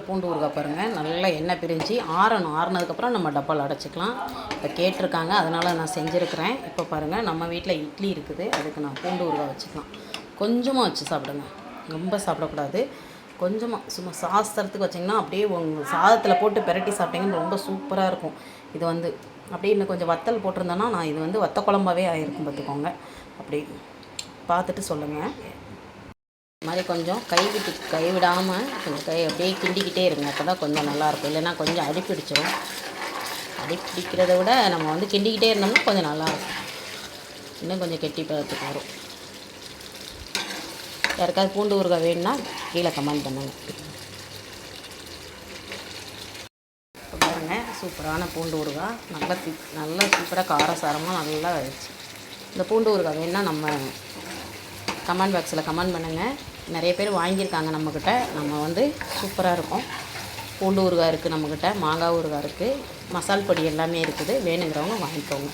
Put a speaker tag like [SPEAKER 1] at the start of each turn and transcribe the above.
[SPEAKER 1] பூண்டு ஊறுகாய் பாருங்கள், நல்லா எண்ணெய் பிரிஞ்சு ஆறுனதுக்கப்புறம் நம்ம டப்பாவில் அடைச்சிக்கலாம். இப்போ கேட்டிருக்காங்க, அதனால் நான் செஞ்சுருக்கிறேன். இப்போ பாருங்கள், நம்ம வீட்டில் இட்லி இருக்குது, அதுக்கு நான் பூண்டு ஊறுகாய் வச்சுக்கலாம். கொஞ்சமாக வச்சு சாப்பிடுங்க, ரொம்ப சாப்பிடக்கூடாது. கொஞ்சமாக சும்மா சாஸ்திரத்துக்கு வச்சிங்கன்னா அப்படியே உங்கள் சாதத்தில் போட்டு பெரட்டி சாப்பிட்டிங்கன்னு ரொம்ப சூப்பராக இருக்கும். இது வந்து அப்படியே இன்னும் கொஞ்சம் வத்தல் போட்டிருந்தேன்னா நான் இது வந்து வத்த குழம்பாவே ஆகிருக்கும் பார்த்துக்கோங்க. அப்படி பார்த்துட்டு சொல்லுங்கள். இது மாதிரி கொஞ்சம் கைவிடாமல் கொஞ்சம் அப்படியே கிண்டிக்கிட்டே இருங்க, அப்போ தான் கொஞ்சம் நல்லாயிருக்கும். இல்லைன்னா கொஞ்சம் அடிப்பிடிச்சிடும். அடிப்பிடிக்கிறத விட நம்ம வந்து கிண்டிக்கிட்டே இருந்தோம்னா கொஞ்சம் நல்லாயிருக்கும், இன்னும் கொஞ்சம் கெட்டி பதத்துக்கு வரும். யாருக்காவது பூண்டு ஊறுகாய் வேணும்னா கீழே கமெண்ட் பண்ணுங்கள். இப்போ பாருங்கள், சூப்பரான பூண்டு ஊறுகாய் நல்லா சூப்பராக காரசாரமாக நல்லா ஆயிடுச்சு. இந்த பூண்டு ஊறுகாய் வேணுன்னா நம்ம கமெண்ட் பாக்ஸில் கமெண்ட் பண்ணுங்கள். நிறைய பேர் வாங்கியிருக்காங்க நம்மக்கிட்ட. நம்ம வந்து சூப்பராக இருக்கும். பூண்டு ஊறுகாய் இருக்குது நம்மக்கிட்ட, மாங்காய் ஊறுகாய் இருக்குது, மசால் பொடி எல்லாமே இருக்குது. வேணுங்கிறவங்க வாங்கிக்கோங்க.